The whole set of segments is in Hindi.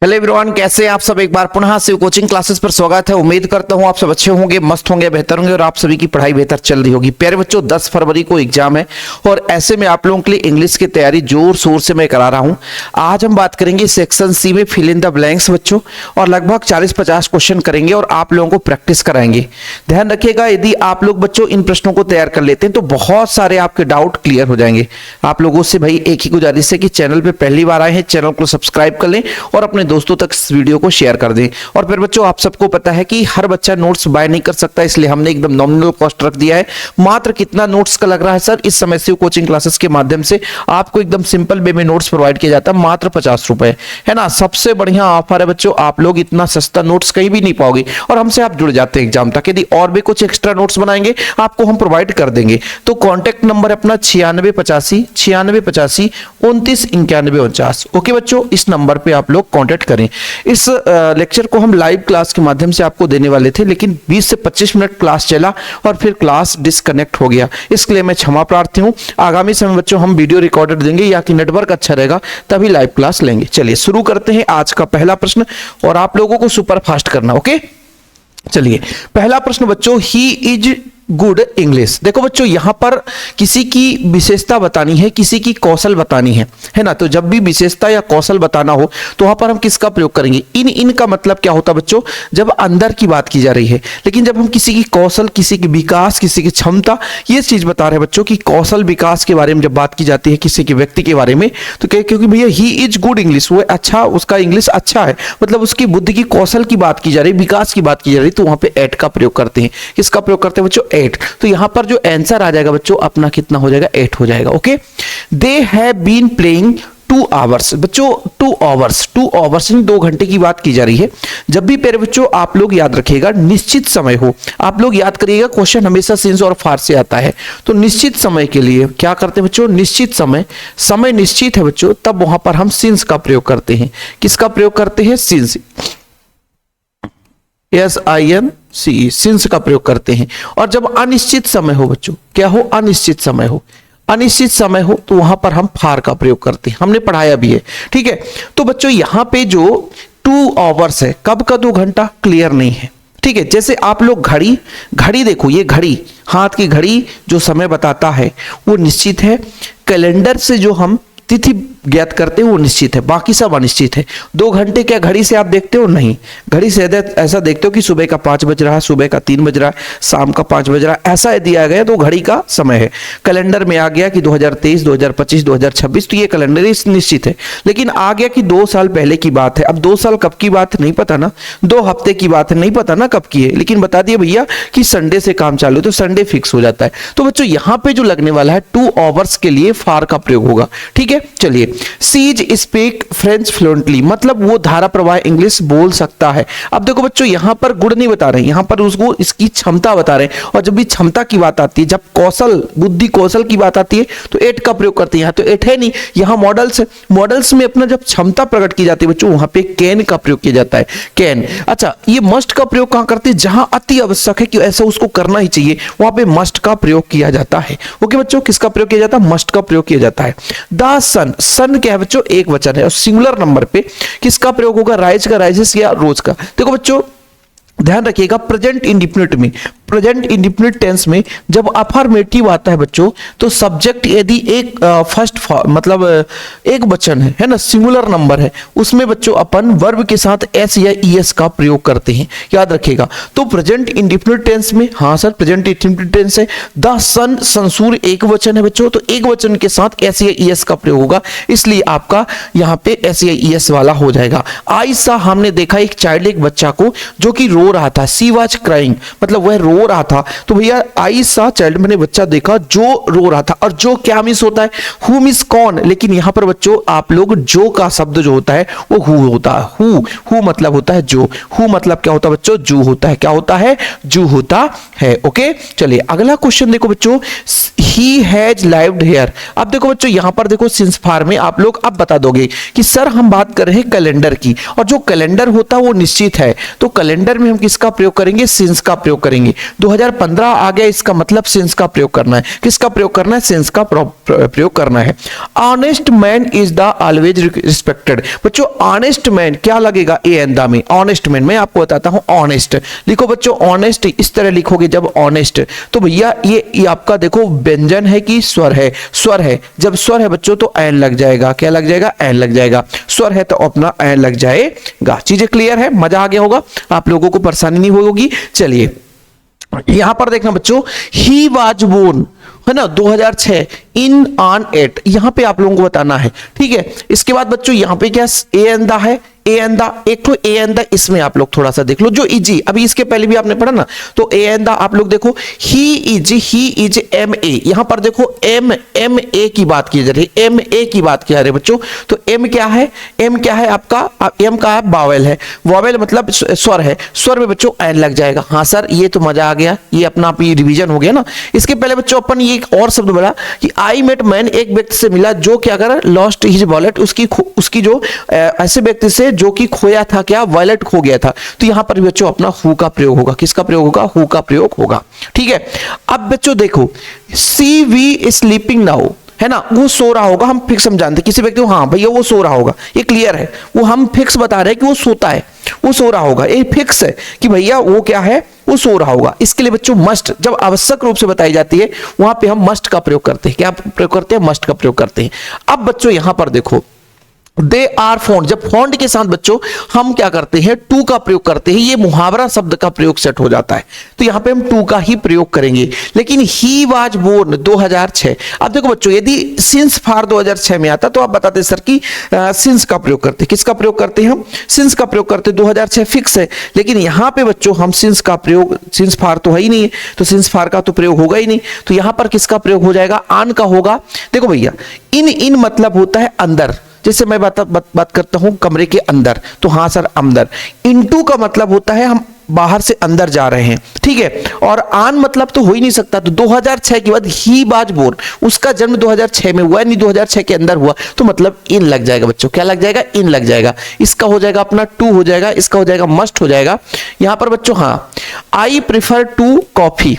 हेलो एवरीवन, कैसे हैं आप सब। एक बार पुनः शिव कोचिंग क्लासेस पर स्वागत है। उम्मीद करता हूं आप सब अच्छे होंगे, मस्त होंगे, बेहतर होंगे और आप सभी की पढ़ाई बेहतर चल रही होगी। प्यारे बच्चों, 10 फरवरी को एग्जाम है और ऐसे में आप लोगों के लिए इंग्लिश की तैयारी जोर शोर से मैं करा रहा हूं। आज हम बात करेंगे सेक्शन सी में फिल इन द ब्लैंक्स बच्चों, और लगभग 40-50 क्वेश्चन करेंगे और आप लोगों को प्रैक्टिस कराएंगे। ध्यान रखिएगा, यदि आप लोग बच्चों इन प्रश्नों को तैयार कर लेते हैं तो बहुत सारे आपके डाउट क्लियर हो जाएंगे। आप लोगों से भाई एक ही गुजारिश है कि चैनल पे पहली बार आए हैं, चैनल को सब्सक्राइब कर लें और अपने दोस्तों तक इस वीडियो को शेयर कर दें। और फिर बच्चों, आप सबको पता है कि हर बच्चा नोट्स बाय नहीं कर सकता, इसलिए हमने एकदम नॉमिनल कॉस्ट रख दिया है। मात्र कितना नोट्स का लग रहा है सर? इस समय शिव कोचिंग क्लासेस के माध्यम से आपको एकदम सिंपल वे में नोट्स प्रोवाइड किया जाता है, मात्र 50 रुपए, है ना। सबसे बढ़िया ऑफर है बच्चों, आप लोग इतना सस्ता नोट्स कहीं भी नहीं पाओगे और हमसे आप जुड़ जाते हैं एग्जाम तक। यदि और भी कुछ एक्स्ट्रा नोट्स बनाएंगे आपको हम प्रोवाइड कर देंगे। तो कॉन्टैक्ट नंबर है अपना 9685 9685 29 91 49। ओके बच्चों, इस नंबर पे आप लोग कॉन्टैक्ट करें। इस लेक्चर को हम लाइव क्लास के माध्यम से आपको देने वाले थे, लेकिन 20 से 25 मिनट क्लास चला और फिर क्लास डिस्कनेक्ट हो गया। इसके लिए मैं क्षमा प्रार्थी हूं। आगामी समय बच्चों हम वीडियो रिकॉर्डेड देंगे, या कि नेटवर्क अच्छा रहेगा तभी लाइव क्लास लेंगे। चलिए शुरू करते हैं आज का पहला प्रश्न, और आप लोगों को सुपर फास्ट करना। ओके, चलिए पहला प्रश्न बच्चों, ही इज गुड इंग्लिश। देखो बच्चों, यहां पर किसी की विशेषता बतानी है, किसी की कौशल बतानी है ना। तो जब भी विशेषता या कौशल बताना हो तो वहां पर हम किसका प्रयोग करेंगे? इन का मतलब क्या होता है बच्चों? जब अंदर की बात की जा रही है। लेकिन जब हम किसी की कौशल, किसी की विकास, किसी की क्षमता, ये चीज बता रहे हैं बच्चों कि कौशल विकास के बारे में जब बात की जाती है किसी के व्यक्ति के बारे में, तो क्योंकि भैया ही इज गुड इंग्लिश, वो अच्छा, उसका इंग्लिश अच्छा है, मतलब उसकी बुद्धि की कौशल की बात की जा रही है, विकास की बात की जा रही है, तो वहां पे एट का प्रयोग करते हैं। किसका प्रयोग करते हैं बच्चों? 8। तो यहां पर जो आंसर आ जाएगा बच्चों अपना कितना हो जाएगा? 8 हो जाएगा। Okay, they have been playing 2 hours. बच्चों 2 आवर्स 2 घंटे की बात की जा रही है। जब भी प्यारे बच्चों आप लोग याद रखिएगा, निश्चित समय हो, आप लोग याद करिएगा, क्वेश्चन हमेशा सिंस और फार से आता है। तो निश्चित समय के लिए क्या करते हैं बच्चों? निश्चित समय निश्चित है बच्चों, तब वहां पर हम सिंस का प्रयोग करते हैं। किसका प्रयोग करते हैं? सिंस, SINCE, सिंस का प्रयोग करते हैं। और जब अनिश्चित समय हो बच्चों, क्या हो? अनिश्चित समय हो तो वहां पर हम फार का प्रयोग करते हैं। हमने पढ़ाया भी है, ठीक है। तो बच्चों यहां पे जो 2 आवर्स है, कब का 2 घंटा क्लियर नहीं है, ठीक है। जैसे आप लोग घड़ी देखो, ये घड़ी, हाथ की घड़ी जो समय बताता है वो निश्चित है। कैलेंडर से जो हम तिथि ज्ञात करते हैं वो निश्चित है, बाकी सब अनिश्चित है। 2 घंटे क्या घड़ी से आप देखते हो? नहीं, घड़ी से ऐसा देखते हो कि सुबह का 5 बज रहा है, सुबह का 3 बज रहा है, शाम का 5 बज रहा है, ऐसा दिया गया तो घड़ी का समय है। कैलेंडर में आ गया कि 2023, 2025, 2026, तो ये कैलेंडर निश्चित है। लेकिन आ गया कि 2 साल पहले की बात है। अब 2 साल कब की बात है नहीं पता ना, 2 हफ्ते की बात है नहीं पता ना कब की है, लेकिन बता दिया भैया कि संडे से काम चालू है, तो संडे फिक्स हो जाता है। तो बच्चों यहां पे जो लगने वाला है 2 आवर्स के लिए फार का प्रयोग होगा, ठीक है। चलिए, सीज स्पीक फ्रेंच फ्लुएंटली, मतलब वो धारा प्रवाह इंग्लिश बोल सकता है। अब देखो बच्चों, यहां पर गुण नहीं बता रहे हैं, यहां पर उसको इसकी क्षमता बता रहे हैं। और जब भी क्षमता की बात आती है, जब कौशल, बुद्धि कौशल की बात आती है तो 8 का प्रयोग करते हैं। यहां तो 8 है नहीं, यहां मॉडल्स में अपना जब क्षमता प्रकट की जाती है बच्चों, वहां पे कैन का प्रयोग किया जाता है, कैन। अच्छा, ये मस्ट का प्रयोग कहां करते हैं? जहां अति आवश्यक है कि ऐसा उसको करना ही चाहिए, वहां पे मस्ट का प्रयोग किया जाता है। ओके बच्चों, किसका प्रयोग किया जाता है? मस्ट का प्रयोग किया जाता है। द सन क्या है बच्चों? एक वचन है, और सिंगुलर नंबर पे किसका प्रयोग होगा? राइज का, राइजेस या रोज का। देखो बच्चों ध्यान रखिएगा, प्रेजेंट इंडिफिनिट टेंस में जब अफर्मेटिव आता है बच्चों, तो सब्जेक्ट यदि एक फर्स्ट मतलब एक वचन है ना, सिंगुलर नंबर है, उसमें बच्चों अपन वर्ब के साथ एस या ईएस का प्रयोग करते हैं, याद रखिएगा। तो प्रेजेंट इंडिफिनिट टेंस में, हाँ सर प्रेजेंट इंडिफिनिट टेंस है, द सन संसूर एक वचन है बच्चों, तो एक वचन के साथ एस या ईएस का प्रयोग होगा, इसलिए आपका यहाँ पे एस या ईएस वाला हो जाएगा। आई सा, हमने देखा एक चाइल्ड, एक बच्चा को जो कि रो रहा था, सी वाज क्राइंग, मतलब वह रो रहा था। तो भैया आई सा चाइल्ड, मैंने बच्चा देखा जो रो रहा था। और जो क्या मिस होता है? हु मिस कौन, लेकिन यहां पर बच्चों आप लोग जो का शब्द जो होता है वो हु होता है। हु मतलब होता है जो, हु मतलब क्या होता है बच्चों? जू होता है। क्या होता है? जू होता है। ओके, चलिए अगला क्वेश्चन देखो बच्चों, ही हैज लाइव्ड हियर। अब देखो बच्चों यहां पर देखो सिंस फार में आप लोग अब बता दोगे कि सर हम बात कर रहे हैं कैलेंडर की, और जो कैलेंडर होता है वो निश्चित है, तो कैलेंडर में हम किसका प्रयोग करेंगे? सिंस का प्रयोग करेंगे। 2015 आ गया, इसका मतलब सिंस का प्रयोग करना है। किसका प्रयोग करना है? सिंस का प्रयोग करना है। Honest man is the always respected. बच्चों ऑनेस्ट मैन क्या लगेगा? ए एन द में ऑनेस्ट मैन, मैं आपको बताता हूं। ऑनेस्ट लिखो बच्चों, ऑनेस्ट इस तरह लिखोगे जब ऑनेस्ट, तो भैया ये आपका देखो व्यंजन है कि स्वर है? स्वर है। जब स्वर है बच्चों तो एन लग जाएगा। क्या लग जाएगा? एन लग जाएगा। स्वर है तो अपना एन लग जाएगा। चीजें क्लियर है? मजा आ गया होगा, आप लोगों को परेशानी नहीं होगी। चलिए यहां पर देखना बच्चों, ही वाज बोर्न है ना 2006 इन ऑन 8, यहां पे आप लोगों को बताना है। ठीक है, इसके बाद बच्चों यहां पे क्या ए एन दा है? ए एन दा, एक तो ए एन दा, इसमें आप लोग थोड़ा सा देख लो जो इजी, अभी इसके पहले भी आपने पढ़ा ना, तो ए एन दा आप लोग देखो, ही इज एम ए, यहां पर देखो एम ए की बात की जा रही है, एम ए की बात की जा रही है बच्चों। तो एम क्या है? एम क्या है आपका? एम का है वावेल है, वावेल मतलब स्वर है, स्वर में बच्चों एन लग जाएगा। हाँ सर ये तो मजा आ गया, ये अपना आप रिवीजन हो गया ना। इसके पहले बच्चों अपन ये एक और शब्द बोला कि आई मेट मैन, एक व्यक्ति से मिला जो क्या कर लॉस्ट हिज वॉलेट, उसकी जो ऐसे व्यक्ति से जो कि खोया था, क्या वॉलेट खो गया था। तो यहां पर बच्चों अपना हु का प्रयोग होगा। किसका प्रयोग होगा? हु का प्रयोग होगा। ठीक है, अब बच्चों देखो, सी वी स्लीपिंग नाउ है ना, वो सो रहा होगा, हम फिक्स हम जानते किसी व्यक्ति को, हाँ भैया वो सो रहा होगा, ये क्लियर है, वो हम फिक्स बता रहे हैं कि वो सोता है, वो सो रहा होगा, ये फिक्स है कि भैया वो क्या है, वो सो रहा होगा। इसके लिए बच्चों मस्ट जब आवश्यक रूप से बताई जाती है वहां पे हम मस्ट का प्रयोग करते हैं। क्या प्रयोग करते हैं? मस्ट का प्रयोग करते हैं। अब बच्चों यहां पर देखो, दे आर फॉन्ड, जब फॉन्ड के साथ बच्चों हम क्या करते हैं? टू का प्रयोग करते हैं। ये मुहावरा शब्द का प्रयोग सेट हो जाता है, तो यहां पे हम टू का ही प्रयोग करेंगे। लेकिन ही वाज बोर्न 2006, अब देखो बच्चों यदि सिंस फार 2006 में आता तो आप बताते सर कि सिंस का प्रयोग करते। किसका प्रयोग करते हैं हम? सिंस का प्रयोग करते। 2006 फिक्स है, लेकिन यहां पे बच्चों हम सिंस का प्रयोग, सिंस फार तो है ही नहीं है, तो सिंस फार का तो प्रयोग होगा ही नहीं, तो यहां पर किसका प्रयोग हो जाएगा? आन का होगा। देखो भैया इन मतलब होता है अंदर, जैसे मैं बात करता हूं कमरे के अंदर, तो हाँ सर अंदर। इनटू का मतलब होता है हम बाहर से अंदर जा रहे हैं। ठीक है, और आन मतलब तो हो ही नहीं सकता, तो 2006 के बाद ही वाज बोर्न, उसका जन्म 2006 में हुआ है, नहीं 2006 के अंदर हुआ, तो मतलब इन लग जाएगा बच्चों। क्या लग जाएगा? इन लग जाएगा। इसका हो जाएगा अपना टू हो जाएगा, इसका हो जाएगा मस्ट हो जाएगा। यहां पर बच्चों हाँ, I prefer to coffee,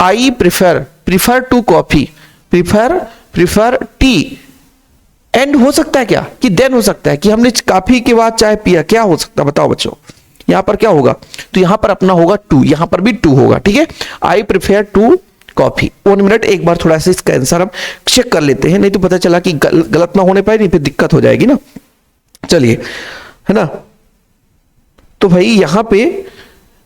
I prefer to coffee, prefer tea, and हो सकता है क्या कि देन हो सकता है कि हमने काफी के बाद चाय पिया, क्या हो सकता है बताओ बच्चों? यहां पर क्या होगा? तो यहां पर अपना होगा टू, यहां पर भी टू होगा। ठीक है, I prefer to coffee. 1 minute, एक बार थोड़ा सा इसका आंसर हम चेक कर लेते हैं, नहीं तो पता चला कि गलत ना होने पाए, नहीं फिर दिक्कत हो जाएगी ना। चलिए है ना, तो भाई यहां पे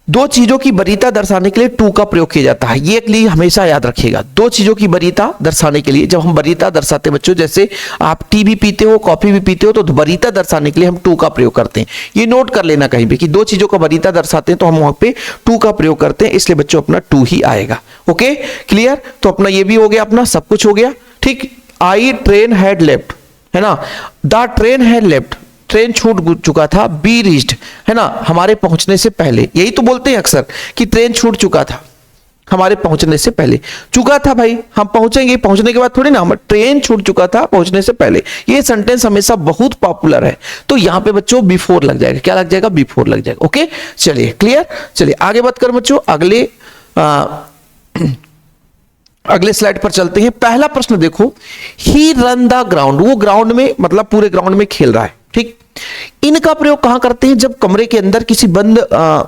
दो चीजों की वरीयता दर्शाने के लिए टू का प्रयोग किया जाता है, ये एक लिए हमेशा याद रखिएगा। दो चीजों की वरीयता दर्शाने के लिए, जब हम वरीयता दर्शाते हैं बच्चों, जैसे आप टी भी पीते हो, कॉफी भी पीते हो, तो वरीयता दर्शाने के लिए हम टू का प्रयोग करते हैं। ये नोट कर लेना कहीं भी कि दो चीजों का वरीयता दर्शाते हैं तो हम वहां पे टू का प्रयोग करते हैं, इसलिए बच्चों अपना टू ही आएगा। ओके क्लियर, तो अपना ये भी हो गया, अपना सब कुछ हो गया। ठीक, आई ट्रेन हैड लेफ्ट है ना, the train had left, train छूट चुका था, बी रीच्ड है ना, हमारे पहुंचने से पहले। यही तो बोलते हैं अक्सर कि ट्रेन छूट चुका था हमारे पहुंचने से पहले। चुका था भाई, हम पहुंचेंगे, पहुंचने के बाद थोड़ी ना, हम ट्रेन छूट चुका था पहुंचने से पहले। ये सेंटेंस हमेशा बहुत पॉपुलर है, तो यहां पे बच्चों बिफोर लग जाएगा। क्या लग जाएगा? बिफोर लग जाएगा। ओके चलिए क्लियर। चलिए आगे बात कर बच्चों, अगले स्लाइड पर चलते हैं। पहला प्रश्न देखो, ही रन द ग्राउंड, वो ग्राउंड में मतलब पूरे ग्राउंड में खेल रहा है। ठीक, इनका प्रयोग कहां करते हैं? जब कमरे के अंदर किसी बंद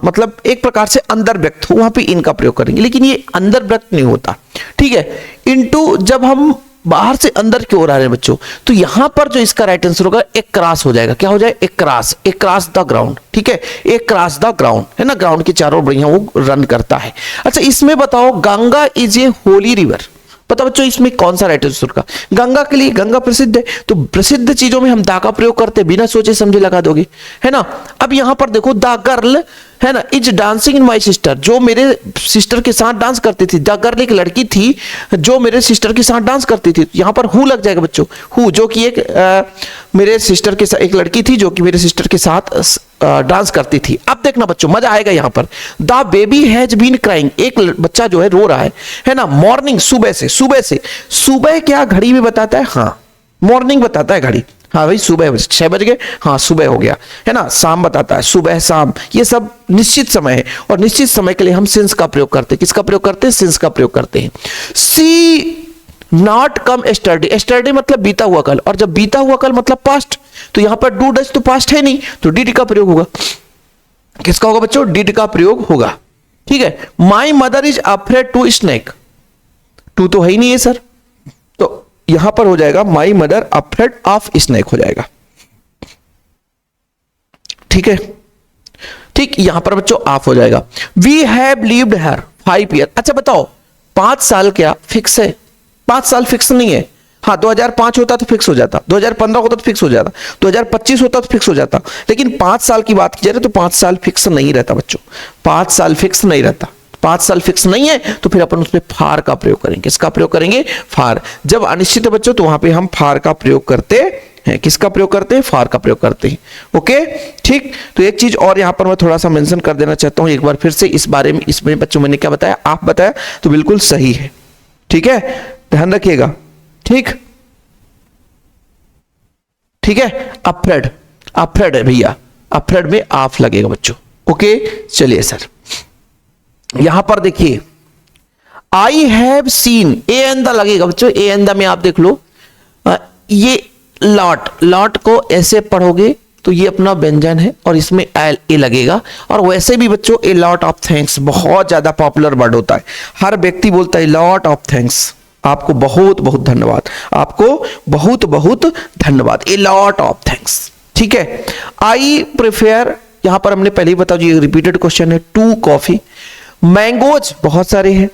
मतलब एक प्रकार से अंदर व्यक्त हो, वहां पे इनका प्रयोग करेंगे, लेकिन ये अंदर व्यक्त नहीं होता। ठीक है, इनटू जब हम बाहर से अंदर की ओर आ रहे हैं बच्चों, तो यहां पर जो इसका राइट आंसर होगा एक क्रॉस हो जाएगा। क्या हो जाए? एक क्रॉस द ग्राउंड। ठीक है, एक क्रॉस द ग्राउंड है ना, ग्राउंड के चारों बढ़िया वो रन करता है। अच्छा इसमें बताओ, Ganga is a Holi river, पता बच्चों इसमें कौन सा राइट आंसर का? गंगा के लिए, गंगा प्रसिद्ध है, तो प्रसिद्ध चीजों में हम दा का प्रयोग करते, बिना सोचे समझे लगा दोगे है ना। अब यहां पर देखो, द गर्ल है ना is dancing in my sister, जो मेरे सिस्टर के साथ डांस करती थी। द गर्ल एक लड़की थी जो मेरे सिस्टर के साथ डांस करती थी, यहां पर हु लग जाएगा बच्चों। हु जो कि एक मेरे सिस्टर के साथ, एक लड़की थी जो कि मेरे सिस्टर के साथ डांस करती थी। अब देखना बच्चों मजा आएगा यहां पर, the baby has been crying, एक बच्चा जो है रो रहा है ना, मॉर्निंग सुबह से। सुबह क्या घड़ी में बताता है? हाँ मॉर्निंग बताता है घड़ी, हाँ भाई सुबह 6 बज गए, हाँ सुबह हो गया, है ना। शाम बताता है, सुबह शाम, ये सब निश्चित समय है। और निश्चित समय के लिए हम सिंस का प्रयोग करते हैं। किसका प्रयोग करते हैं? सिंस का प्रयोग करते हैं। सी नॉट कम एस्टरडे, एस्टरडे मतलब बीता हुआ कल, और जब बीता हुआ कल मतलब पास्ट, तो यहां पर डू डज तो पास्ट है नहीं, तो डिड का प्रयोग होगा। किसका होगा बच्चों? डिड का प्रयोग होगा। ठीक है। My mother is afraid to snake, to तो है ही नहीं है सर, तो यहां पर हो जाएगा my mother afraid of snake हो जाएगा। ठीक है, ठीक, यहां पर बच्चों ऑफ हो जाएगा। We have lived here 5 year. अच्छा बताओ 5 साल क्या फिक्स है? 5 साल फिक्स नहीं है। हाँ 2005 होता तो फिक्स हो जाता, 2015 होता तो फिक्स हो जाता, 2025 होता तो फिक्स हो जाता, लेकिन 5 साल की बात की जाए तो 5 साल फिक्स नहीं रहता बच्चों, 5 साल फिक्स नहीं रहता। 5 साल फिक्स नहीं है तो फिर अपन उसमें फार का प्रयोग करेंगे। किसका प्रयोग करेंगे? फार। जब अनिश्चित है बच्चों तो वहां पे हम फार का प्रयोग करते हैं। किसका प्रयोग करते हैं? फार का प्रयोग करते हैं। ओके, ठीक। तो एक चीज और यहां पर मैं थोड़ा सा मेंशन कर देना चाहता हूं एक बार फिर से इस बारे में। इसमें बच्चों मैंने क्या बताया, आप बताया तो बिल्कुल सही है। ठीक है, ध्यान रखिएगा। ठीक, ठीक है। अफ्रेड, अफ्रेड है भैया, अफ्रेड में आप लगेगा बच्चों। ओके, चलिए सर यहां पर देखिए I have seen, A and the लगेगा बच्चों। ए एंड द में आप देख लो, ये लॉट, लॉट को ऐसे पढ़ोगे तो ये अपना व्यंजन है और इसमें एल ए लगेगा। और वैसे भी बच्चों ए लॉट ऑफ थैंक्स बहुत ज्यादा पॉपुलर वर्ड होता है, हर व्यक्ति बोलता है लॉट ऑफ थैंक्स, आपको बहुत बहुत धन्यवाद, आपको बहुत बहुत धन्यवाद, ए लॉट ऑफ थैंक्स। ठीक है। आई प्रेफर, यहां पर हमने पहले ही बता दिया, रिपीटेड क्वेश्चन है, 2 कॉफी। मैंगोज बहुत सारे हैं।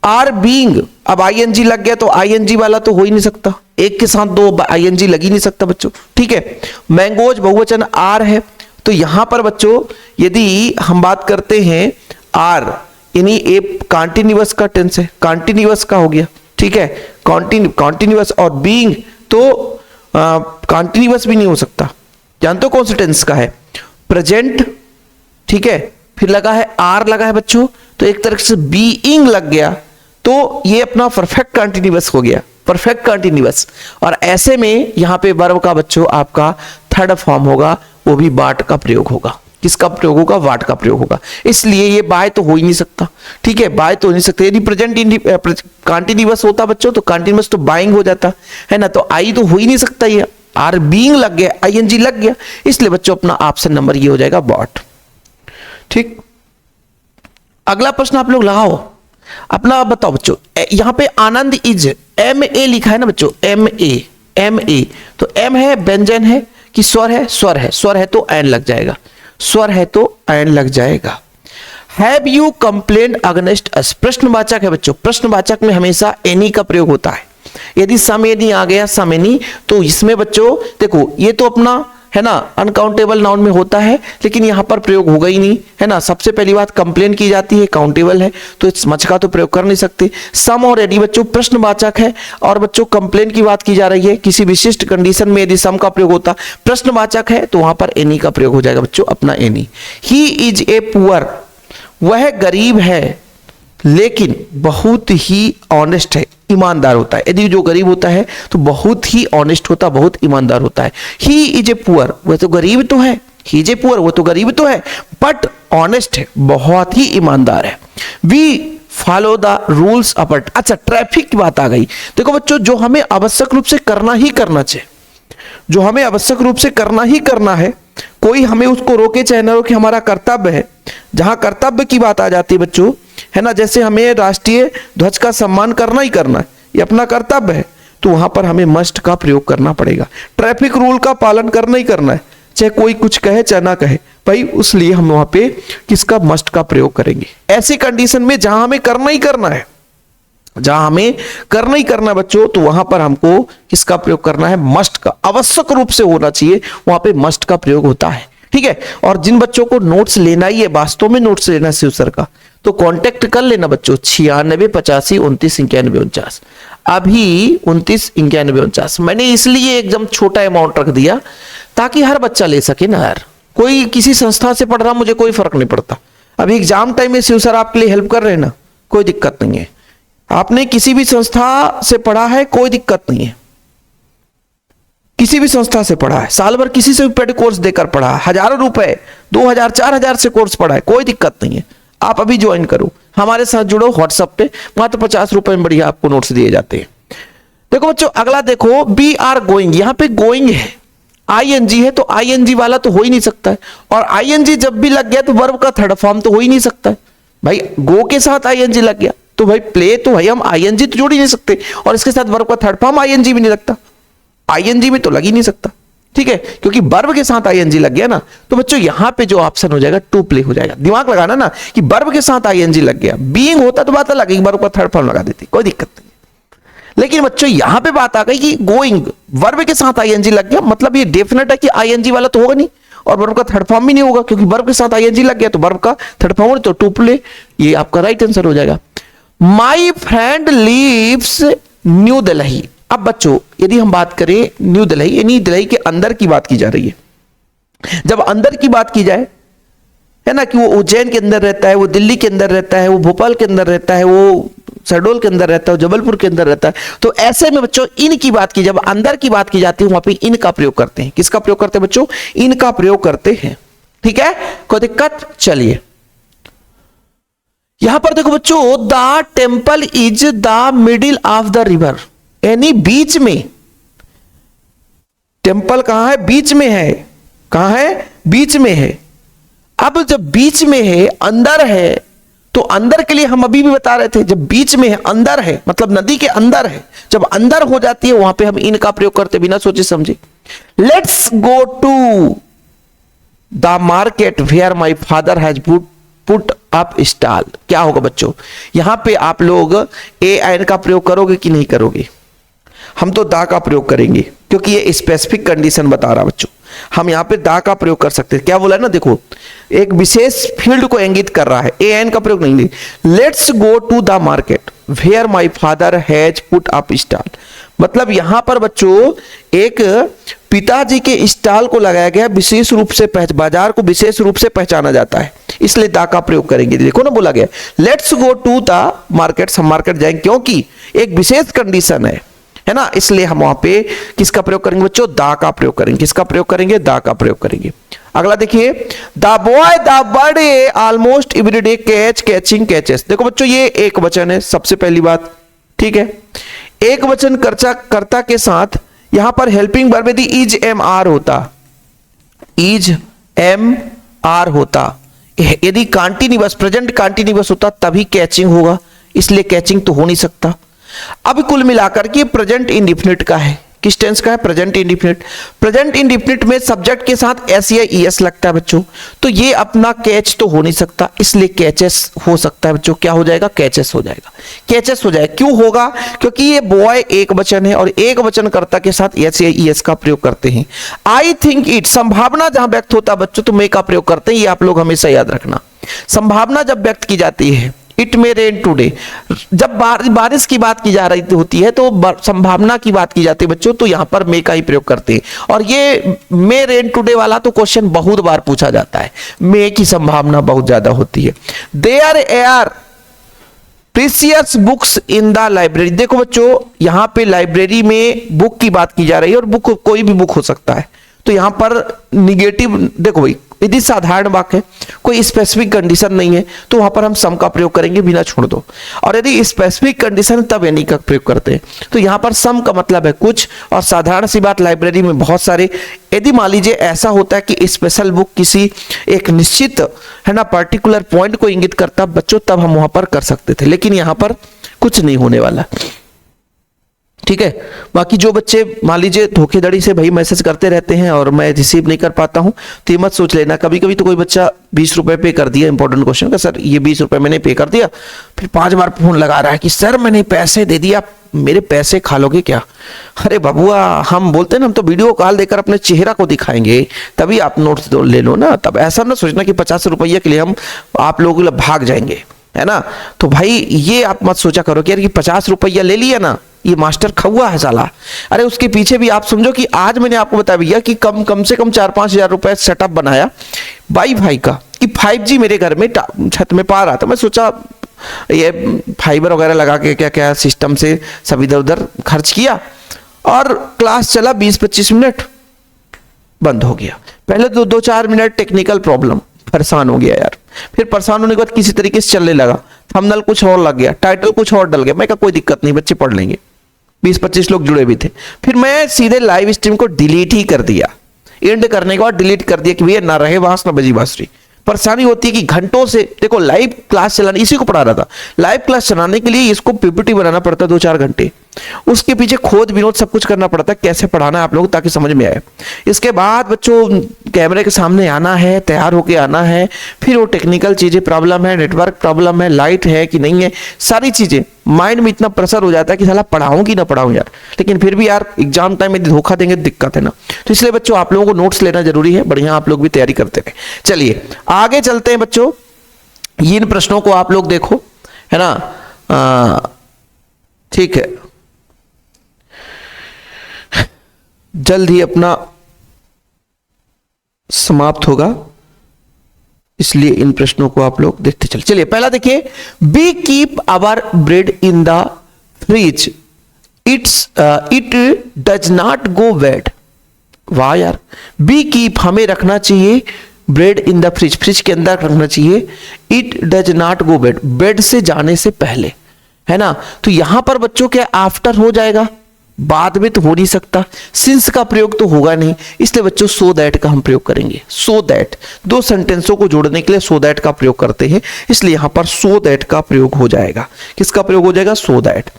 आर बीइंग, अब आईएनजी लग गया तो आईएनजी वाला तो हो ही नहीं सकता, एक के साथ 2 आईएनजी लग ही नहीं सकता बच्चों। ठीक है। मैंगोज बहुवचन आर है, तो यहां पर बच्चों यदि हम बात करते हैं आर यानी ए कॉन्टिन्यूअस का टेंस है, कॉन्टिन्यूअस का हो गया। ठीक है, कॉन्टिन्यूअस। और बीइंग तो कॉन्टिन्यूअस भी नहीं हो सकता, जानते हो कौन से टेंस का है? प्रेजेंट। ठीक है, फिर लगा है आर लगा है बच्चों, तो एक तरह से बीइंग लग गया, तो ये अपना परफेक्ट कंटिन्यूअस हो गया, परफेक्ट कंटिन्यूअस। और ऐसे में यहां पे वर्ब का बच्चों आपका थर्ड फॉर्म होगा, वो भी बाट का प्रयोग होगा। किसका प्रयोग होगा? वाट का प्रयोग होगा। इसलिए ये बाय तो हो ही नहीं सकता। ठीक है, बाय तो हो नहीं सकता। यदि प्रेजेंट कंटिन्यूअस होता बच्चों तो कंटिन्यूअस तो बाइंग हो जाता है ना, तो आई तो हो ही नहीं सकता, ये आर बीइंग लग गया, आईएनजी लग गया, इसलिए बच्चों अपना ऑप्शन नंबर ये हो जाएगा बॉट। ठीक, अगला प्रश्न आप लोग लगाओ अपना, बताओ बच्चों। यहां पे आनंद इज एम ए लिखा है ना बच्चों, एम ए, एम ए, तो एम है व्यंजन है कि स्वर है? स्वर है, स्वर है तो एन लग जाएगा, स्वर है तो एन लग जाएगा। Have you complain against us, प्रश्नवाचक है बच्चों, प्रश्नवाचक में हमेशा एनी का प्रयोग होता है। यदि सम एनी आ गया, सम एनी, तो इसमें बच्चों देखो ये तो अपना है ना अनकाउंटेबल नाउन में होता है, लेकिन यहां पर प्रयोग होगा ही नहीं, है ना। सबसे पहली बात कंप्लेन की जाती है, काउंटेबल है, तो इस मच का तो प्रयोग कर नहीं सकते। सम और एनी बच्चों प्रश्नवाचक है, और बच्चों कंप्लेन की बात की जा रही है, किसी विशिष्ट कंडीशन में यदि सम का प्रयोग होता, प्रश्नवाचक है, तो वहां पर एनी का प्रयोग हो जाएगा बच्चों, अपना any. He is a poor, वह गरीब है लेकिन बहुत ही ऑनेस्ट है, ईमानदार होता है। यदि जो गरीब होता है तो बहुत ही ऑनेस्ट होता, बहुत ईमानदार होता है। ही इज ए पुअर, वह तो गरीब तो है, ही इज ए पुअर, वो तो गरीब तो है, बट ऑनेस्ट है, बहुत ही ईमानदार है। वी फॉलो द रूल्स अपर, अच्छा ट्रैफिक की बात आ गई। देखो बच्चों, जो हमें आवश्यक रूप से करना ही करना चाहिए, जो हमें आवश्यक रूप से करना ही करना है, कोई हमें उसको रोके चाहे ना रोके, हमारा कर्तव्य है। जहां कर्तव्य की बात आ जाती है बच्चों, है ना, जैसे हमें राष्ट्रीय ध्वज का सम्मान करना ही करना है, ये अपना कर्तव्य है, तो वहां पर हमें मस्ट का प्रयोग करना पड़ेगा। ट्रैफिक रूल का पालन करना ही करना है, चाहे कोई कुछ कहे चाहे ना कहे भाई, उसलिए हम वहां पे किसका? मस्ट का प्रयोग करेंगे। ऐसी कंडीशन में जहां हमें करना ही करना है, जहां हमें करना ही करना है बच्चों, तो वहां पर हमको किसका प्रयोग करना है? मस्ट का, आवश्यक रूप से होना चाहिए, वहां पे मस्ट का प्रयोग होता है। ठीक है। और जिन बच्चों को नोट्स लेना ही है, वास्तव में नोट्स लेना है शिव सर का, तो कांटेक्ट कर लेना बच्चों, 96 85 29 91 49, अभी 29 91 49। मैंने इसलिए एकदम छोटा अमाउंट रख दिया ताकि हर बच्चा ले सके ना यार, कोई किसी संस्था से पढ़ रहा, मुझे कोई फर्क नहीं पड़ता। अभी एग्जाम टाइम में शिव सर आपके लिए हेल्प कर रहे हैं ना, कोई दिक्कत नहीं है। आपने किसी भी संस्था से पढ़ा है, कोई दिक्कत नहीं है, किसी भी संस्था से पढ़ा है, साल भर किसी से भी पेड कोर्स देकर पढ़ा है, हजारों रुपए 2000 4000 से कोर्स पढ़ा है, कोई दिक्कत नहीं है, आप अभी ज्वाइन करो, हमारे साथ जुड़ो व्हाट्सएप पे, मात्र 50 रुपए में बढ़िया आपको नोट्स दिए जाते हैं। देखो बच्चों अगला देखो, बी आर गोइंग, यहां पे गोइंग है, आईएनजी है, तो आईएनजी वाला तो हो ही नहीं सकता है, और आईएनजी जब भी लग गया तो वर्ब का थर्ड फॉर्म तो हो ही नहीं सकता है भाई, गो के साथ आईएनजी लग गया तो भाई प्ले, तो भाई हम आईएनजी तो जोड़ ही नहीं सकते, और इसके साथ वर्ब का थर्ड फॉर्म आईएनजी भी नहीं लगता, आईएनजी में तो लग ही नहीं सकता, ठीक है, क्योंकि वर्ब के साथ आईएनजी लग गया ना, तो बच्चों यहां पे जो ऑप्शन हो जाएगा टू प्ले हो जाएगा। दिमाग लगाना ना कि वर्ब के साथ आईएनजी लग गया, बीइंग होता तो बात अलग है, वर्ब का थर्ड फॉर्म लगा देती, कोई दिक्कत नहीं, लेकिन बच्चों यहां पे बात आ गई कि गोइंग वर्ब के साथ आईएनजी लग गया, मतलब ये डेफिनेट है कि आईएनजी वाला तो होगा नहीं, और वर्ब का थर्ड फॉर्म भी नहीं होगा, क्योंकि वर्ब के साथ आईएनजी लग गया तो वर्ब का थर्ड फॉर्म, तो टू प्ले, ये आपका राइट आंसर हो जाएगा। My friend leaves new Delhi. अब बच्चों यदि हम बात करें न्यू दिल्ली, यानी दिल्ली के अंदर की बात की जा रही है, जब अंदर की बात की जाए है ना, कि वो उज्जैन के अंदर रहता है, वो दिल्ली के अंदर रहता है, वो भोपाल के अंदर रहता है, वो शहडोल के अंदर रहता है, जबलपुर के अंदर रहता है, तो ऐसे में बच्चों इन की बात की, जब अंदर की बात की जाती है वहां पे इन का प्रयोग करते हैं। किसका प्रयोग करते हैं बच्चों? इन का प्रयोग करते हैं, ठीक है, कोई दिक्कत? चलिए यहां पर देखो बच्चों, the temple is the middle of the river, यानी बीच में, टेम्पल कहां है? बीच में है, कहां है? बीच में है। अब जब बीच में है, अंदर है, तो अंदर के लिए हम अभी भी बता रहे थे, जब बीच में है, अंदर है, मतलब नदी के अंदर है, जब अंदर हो जाती है वहां पे हम इन का प्रयोग करते बिना सोचे समझे। Let's go to the market where my father has put up stall. क्या होगा बच्चों? यहां पे आप लोग ए एन का प्रयोग करोगे कि नहीं करोगे? हम तो दा का प्रयोग करेंगे, क्योंकि ये स्पेसिफिक कंडीशन बता रहा बच्चों, हम यहां पे दा का प्रयोग कर सकते हैं। क्या बोला ना, देखो एक विशेष फील्ड को इंगित कर रहा है, ए एन का प्रयोग नहीं। Let's go to the market where my father has put up stall, मतलब यहां पर बच्चों एक पिताजी के स्टॉल को लगाया गया, विशेष रूप से बाजार को विशेष रूप से पहचाना जाता है, इसलिए दा का प्रयोग करेंगे। देखो ना बोला गया let's go to the market, हम मार्केट जाएंगे, क्योंकि एक विशेष कंडीशन है ना, इसलिए हम वहां पे किसका प्रयोग करेंगे बच्चों? दा का प्रयोग करेंगे। किसका प्रयोग करेंगे? दा का प्रयोग करेंगे। अगला देखिए, the boy the bird almost everyday catching catches. देखो बच्चों ये एक वचन है, सबसे पहली बात, ठीक है, एक वचन कर्ता के साथ यहां पर हेल्पिंग वर्ब यदि इज एम आर होता, इज एम आर होता, यदि कंटीन्यूअस प्रेजेंट कंटीन्यूअस होता तभी कैचिंग होगा, इसलिए कैचिंग तो हो नहीं सकता। अब कुल मिलाकर के प्रेजेंट इंडिफिनिट का है, किस टेंस का है? Present indefinite. प्रेजेंट इंडिफिनिट में सब्जेक्ट के साथ एस या ईएस लगता है बच्चों, तो ये अपना कैच तो हो नहीं सकता, इसलिए कैचेस हो सकता है बच्चों। क्या हो जाएगा? कैचेस हो जाएगा, कैचेस हो जाएगा। क्यों होगा? क्योंकि ये बॉय एक वचन है और एक वचन कर्ता के साथ एस या ईएस का प्रयोग करते हैं। आई थिंक इट, संभावना जहां व्यक्त होता है बच्चों तो मे का प्रयोग करते हैं, ये आप लोग हमेशा याद रखना। संभावना जब व्यक्त की जाती है, इट मे रेन टुडे, जब बारिश की बात की जा रही होती है तो संभावना की बात की जाती है बच्चों, तो यहां पर मे का ही प्रयोग करते हैं। और ये मे रेन टुडे वाला तो क्वेश्चन बहुत बार पूछा जाता है, मे की संभावना बहुत ज्यादा होती है। There are precious books in the library. देखो बच्चों यहां पे लाइब्रेरी में बुक की बात की जा रही है, और बुक कोई भी बुक हो सकता है, तो यहां पर निगेटिव, देखो भाई यदि साधारण वाक्य है, कोई स्पेसिफिक कंडीशन नहीं है, तो वहां पर हम सम का प्रयोग करेंगे बिना छोड़ दो, और यदि स्पेसिफिक कंडीशन तब एनी का प्रयोग करते हैं। तो यहां पर सम का मतलब है कुछ, और साधारण सी बात लाइब्रेरी में बहुत सारे, यदि मान लीजिए ऐसा होता है कि स्पेशल बुक किसी एक निश्चित है ना पर्टिकुलर पॉइंट को इंगित करता बच्चों, तब हम वहां पर कर सकते थे, लेकिन यहां पर कुछ नहीं होने वाला, ठीक है। बाकी जो बच्चे मान लीजिए धोखेधड़ी से भाई मैसेज करते रहते हैं और मैं रिसीव नहीं कर पाता हूं, तो ये मत सोच लेना, कभी कभी तो कोई बच्चा 20 रुपए पे कर दिया इंपॉर्टेंट क्वेश्चन का, सर ये 20 रुपए मैंने पे कर दिया, फिर 5 बार फोन लगा रहा है कि सर मैंने पैसे दे दिया, मेरे पैसे खा लोगे क्या? अरे बबुआ, हम बोलते हैं ना, हम तो वीडियो कॉल देकर अपने चेहरा को दिखाएंगे, तभी आप नोट्स ले लो ना। तब ऐसा ना सोचना कि 50 रुपये के लिए हम आप लोगों के लिए भाग जाएंगे, है ना। तो भाई ये आप मत सोचा करो कि यार ये 50 रुपया ले लिया ना, ये मास्टर खौआ है साला। अरे उसके पीछे भी आप समझो कि आज मैंने आपको बताया भैया कि कम से कम 4-5 हजार रुपए सेटअप बनाया वाईफाई का, कि 5G मेरे घर में छत में पा रहा था, मैं सोचा ये फाइबर वगैरह लगा के क्या क्या सिस्टम से सब इधर उधर खर्च किया, और क्लास चला 20-25 मिनट, बंद हो गया। पहले तो 2-4 मिनट टेक्निकल प्रॉब्लम, परेशान हो गया यार। फिर परेशान होने के बाद किसी तरीके से चलने लगा, थंबनेल कुछ और लग गया, टाइटल कुछ और डल गया। मैं कहा कोई दिक्कत नहीं, बच्चे पढ़ लेंगे। 20-25 लोग जुड़े भी थे। फिर मैं सीधे लाइव स्ट्रीम को डिलीट ही कर दिया। एंड करने के बाद डिलीट कर दिया कि भैया ना रहे बांस ना बजी बांसुरी। परेशानी होती है कि घंटों से, देखो लाइव क्लास चलाने, इसी को पढ़ा रहा था, लाइव क्लास चलाने के लिए इसको पीपीटी बनाना पड़ता है 2-4 घंटे, उसके पीछे खोज विनोद सब कुछ करना पड़ता है, कैसे पढ़ाना है आप लोगों को ताकि समझ में आए। इसके बाद बच्चों कैमरे के सामने आना है, तैयार होके आना है, फिर वो टेक्निकल चीजें प्रॉब्लम है, नेटवर्क प्रॉब्लम है, लाइट है कि नहीं है, सारी चीजें माइंड में इतना प्रेशर हो जाता है कि साला पढ़ाऊं कि ना पढ़ाऊं यार। लेकिन फिर भी यार एग्जाम टाइम में धोखा देंगे तो दिक्कत है ना। तो इसलिए बच्चों आप लोगों को नोट्स लेना जरूरी है, बढ़िया आप लोग भी तैयारी करते रहे। चलिए आगे चलते हैं बच्चों, इन प्रश्नों को आप लोग देखो, है ना। ठीक है, जल्द ही अपना समाप्त होगा, इसलिए इन प्रश्नों को आप लोग देखते चलिए। चलिए पहला देखिए, we keep our bread in the fridge, it does not go bad. वाह यार, बी कीप हमें रखना चाहिए bread in the fridge, fridge के अंदर रखना चाहिए, it does not go bad, bad से जाने से पहले, है ना। तो यहां पर बच्चों क्या आफ्टर हो जाएगा, बाद में तो हो नहीं सकता, सिंस का प्रयोग तो होगा नहीं, इसलिए बच्चों सो दैट का हम प्रयोग करेंगे। सो दैट, दो सेंटेंसों को जोड़ने के लिए सो दैट का प्रयोग करते हैं, इसलिए यहां पर सो दैट का प्रयोग हो जाएगा। किसका प्रयोग हो जाएगा, so that.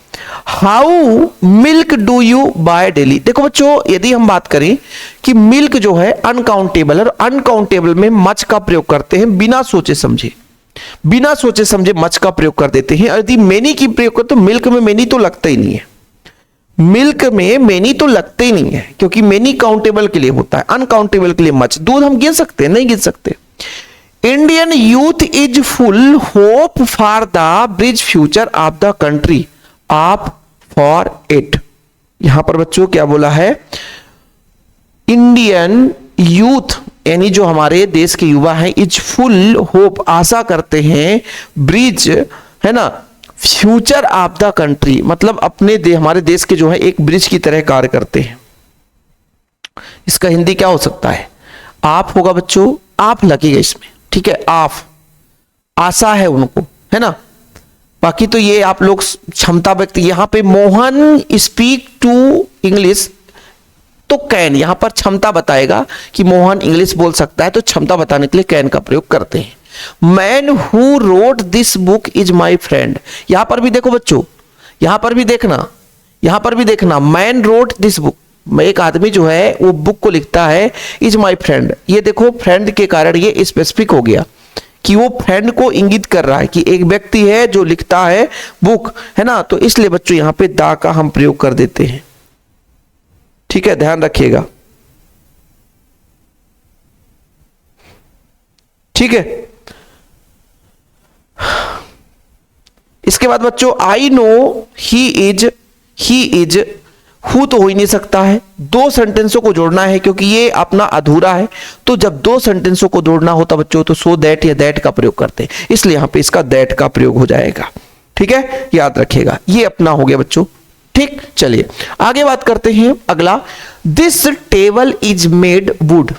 How milk do you buy daily. देखो बच्चों, यदि हम बात करें कि मिल्क जो है अनकाउंटेबल, और अनकाउंटेबल में मच का प्रयोग करते हैं बिना सोचे समझे, बिना सोचे समझे मच का प्रयोग कर देते हैं। यदि मेनी की प्रयोग करते तो मिल्क में मेनी तो लगता ही नहीं है, मिल्क में मेनी तो लगते ही नहीं है, क्योंकि मेनी काउंटेबल के लिए होता है, अनकाउंटेबल के लिए मच। दूध हम गिन सकते हैं, नहीं गिन सकते। Indian youth is full hope for the bridge future of the country, आप फॉर इट। यहां पर बच्चों क्या बोला है, इंडियन यूथ यानी जो हमारे देश के युवा हैं, इज फुल होप आशा करते हैं, ब्रिज है ना, फ्यूचर ऑफ द कंट्री मतलब अपने हमारे देश के जो है एक ब्रिज की तरह कार्य करते हैं। इसका हिंदी क्या हो सकता है, आप होगा बच्चों, आप लगेगा इसमें, ठीक है, आप आशा है उनको, है ना। बाकी तो ये आप लोग क्षमता व्यक्त, यहां पे मोहन स्पीक टू इंग्लिश, तो कैन, यहां पर क्षमता बताएगा कि मोहन इंग्लिश बोल सकता है, तो क्षमता बताने के लिए कैन का प्रयोग करते हैं। Man who wrote this book is my friend, यहां पर भी देखो बच्चों, यहां पर भी देखना, यहां पर भी देखना, मैन रोट दिस बुक, एक आदमी जो है वो बुक को लिखता है, इज माई फ्रेंड। ये देखो फ्रेंड के कारण ये स्पेसिफिक हो गया कि वो फ्रेंड को इंगित कर रहा है कि एक व्यक्ति है जो लिखता है बुक, है ना। तो इसलिए बच्चों यहां पे दा का हम प्रयोग कर देते हैं, ठीक है, ध्यान रखिएगा, ठीक है। इसके बाद बच्चों, I know he is, who तो हो ही नहीं सकता है, दो सेंटेंसों को जोड़ना है क्योंकि ये अपना अधूरा है, तो जब दो सेंटेंसों को जोड़ना होता बच्चों तो सो दैट या दैट का प्रयोग करते हैं, इसलिए यहां पे इसका दैट का प्रयोग हो जाएगा, ठीक है, याद रखिएगा। ये अपना हो गया बच्चों, ठीक। चलिए आगे बात करते हैं, अगला, this table is made would.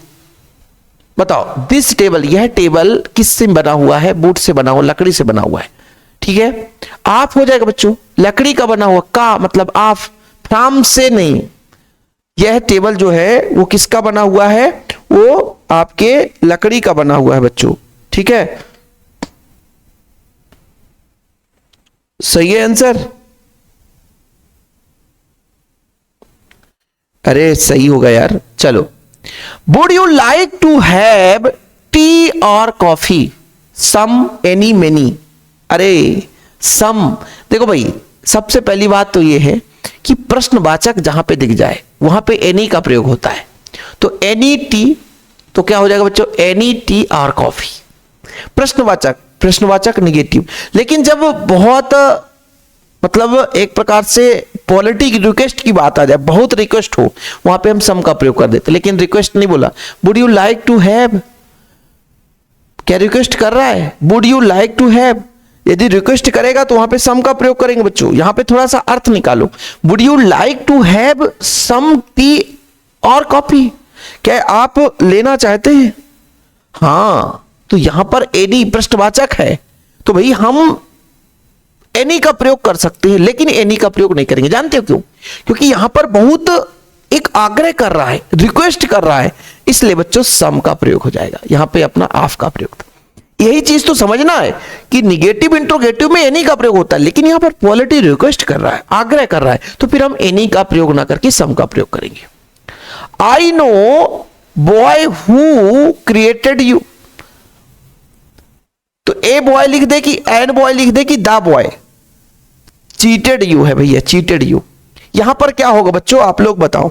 बताओ, दिस टेबल, यह टेबल किससे बना हुआ है, वुड से बना हुआ, लकड़ी से बना हुआ है, ठीक है। आप हो जाएगा बच्चों, लकड़ी का बना हुआ, का मतलब आप, फ्राम से नहीं, यह टेबल जो है वो किसका बना हुआ है, वो आपके लकड़ी का बना हुआ है बच्चों, ठीक है। सही है आंसर, अरे सही होगा यार। चलो, would you like to have tea और कॉफी, सम, एनी, मेनी। अरे सम, देखो भाई सबसे पहली बात तो ये है कि प्रश्नवाचक जहां पे दिख जाए वहां पे एनी का प्रयोग होता है, तो एनी टी, तो क्या हो जाएगा बच्चों, एनी टी और कॉफी। प्रश्नवाचक, प्रश्नवाचक निगेटिव, लेकिन जब बहुत मतलब एक प्रकार से पॉलिटिक रिक्वेस्ट की बात आ जाए, बहुत रिक्वेस्ट हो, वहां पे हम सम का प्रयोग कर देते, लेकिन रिक्वेस्ट नहीं बोला। Would you like to have, क्या रिक्वेस्ट कर रहा है, would you like to have, यदि रिक्वेस्ट करेगा तो वहां पे सम का प्रयोग करेंगे बच्चों। यहां पे थोड़ा सा अर्थ निकालो, would you like to have some tea और कॉफी, क्या आप लेना चाहते हैं? हां, तो यहां पर एनी प्रश्नवाचक है, तो भाई हम एनी का प्रयोग कर सकते हैं, लेकिन एनी का प्रयोग नहीं करेंगे। जानते हो क्यों? क्योंकि यहां पर बहुत एक आग्रह कर रहा है, रिक्वेस्ट कर रहा है, इसलिए बच्चों सम का प्रयोग हो जाएगा। यहां पे अपना ऑफ का प्रयोग था। यही चीज तो समझना है कि निगेटिव इंट्रोगेटिव में एनी का प्रयोग होता है, लेकिन यहां पर पॉलिटिव रिक्वेस्ट कर रहा है, आग्रह कर रहा है, तो फिर हम एनी का प्रयोग ना करके सम का प्रयोग करेंगे। I know boy who created you, तो ए बॉय लिख दे कि एन बॉय लिख दे कि द बॉय चीटेड यू है भैया, चीटेड यू। यहां पर क्या होगा बच्चों, आप लोग बताओ,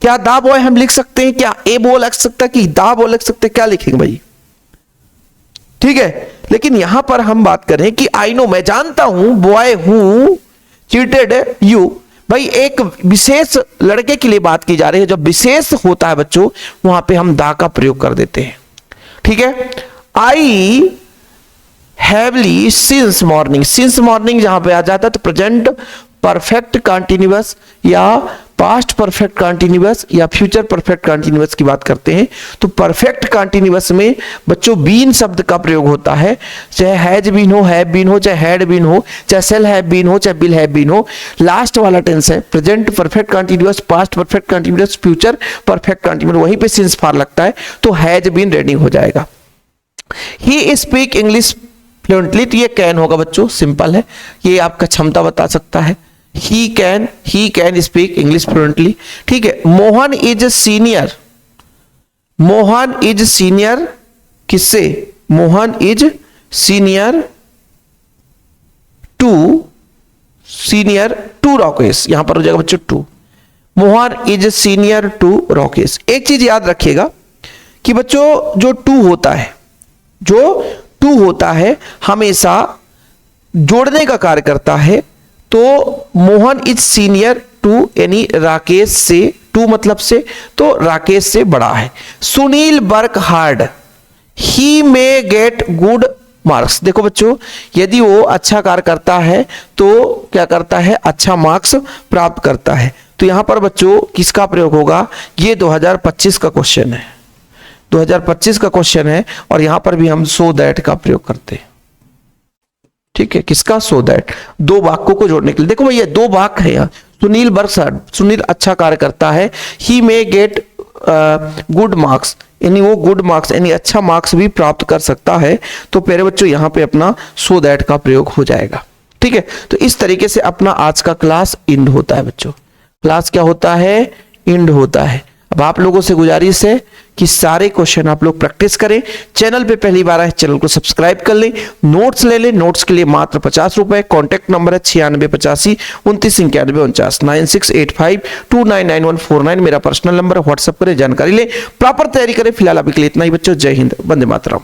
क्या द बॉय हम लिख सकते हैं? क्या ए बॉय लग सकता है कि द बॉय लग सकते हैं? क्या लिखेंगे भाई? ठीक है, लेकिन यहां पर हम बात करें कि आई नो, मैं जानता हूं, बॉय हु चीटेड यू, भाई एक विशेष लड़के के लिए बात की जा रही है। जब विशेष होता है बच्चों, वहां पे हम दा का प्रयोग कर देते हैं। ठीक है, I heavily since morning, since morning जहां पे आ जाता है तो प्रेजेंट परफेक्ट कंटिन्यूअस या पास्ट परफेक्ट कंटिन्यूअस या फ्यूचर परफेक्ट कंटिन्यूअस की बात करते हैं, तो परफेक्ट कंटिन्यूअस में बच्चों बीन शब्द का प्रयोग होता है। चाहे हैज बीन हो, हैव बीन हो, चाहे हैड बीन हो, चाहे शेल हैव बीन हो, चाहे विल हैव बीन हो। लास्ट वाला टेंस है present perfect continuous, past perfect continuous, future perfect continuous, वहीं पे सिंस फार लगता है, तो हैज बीन रेडिंग हो जाएगा। ही स्पीक इंग्लिश फ्लुएंटली, तो ये कैन होगा बच्चों, सिंपल है, ये आपका क्षमता बता सकता है। he can speak English fluently। ठीक है, Mohan is senior, Mohan is senior किससे? Mohan is senior to Rakesh, यहां पर हो जाएगा बच्चों to. Mohan is senior to Rakesh. एक चीज याद रखिएगा कि बच्चों जो टू होता है हमेशा जोड़ने का कार्य करता है। तो मोहन इज सीनियर टू यानी राकेश से, टू मतलब से, तो राकेश से बड़ा है। सुनील वर्क हार्ड, ही मे गेट गुड मार्क्स। देखो बच्चों, यदि वो अच्छा कार्य करता है तो क्या करता है? अच्छा मार्क्स प्राप्त करता है। तो यहां पर बच्चों किसका प्रयोग होगा? ये 2025 का क्वेश्चन है, 2025 का क्वेश्चन है, और यहां पर भी हम सो दैट का प्रयोग करते हैं। ठीक है, किसका? सो दैट, दो वाक्यों को जोड़ने के लिए। देखो भैया दो वाक्य है यहाँ, सुनील वर्क्स हार्ड, सुनील अच्छा कार्य करता है, ही मे गेट गुड मार्क्स यानी वो गुड मार्क्स यानी अच्छा मार्क्स भी प्राप्त कर सकता है। तो प्यारे बच्चों यहाँ पे अपना सो दैट का प्रयोग हो जाएगा। ठीक है, तो इस तरीके से अपना आज का क्लास एंड होता है बच्चों। क्लास क्या होता है? एंड होता है। अब आप लोगों से गुजारिश है कि सारे क्वेश्चन आप लोग प्रैक्टिस करें। चैनल पे पहली बार आए, चैनल को सब्सक्राइब कर लें, नोट्स ले लें। नोट्स के लिए मात्र 50 रुपए। कॉन्टैक्ट नंबर है 9685 29 91 49 9685299149 मेरा पर्सनल नंबर है। व्हाट्सएप करें, जानकारी लें, प्रॉपर तैयारी करें। फिलहाल अभी के लिए इतना ही बच्चों। जय हिंद, वंदे मातरम।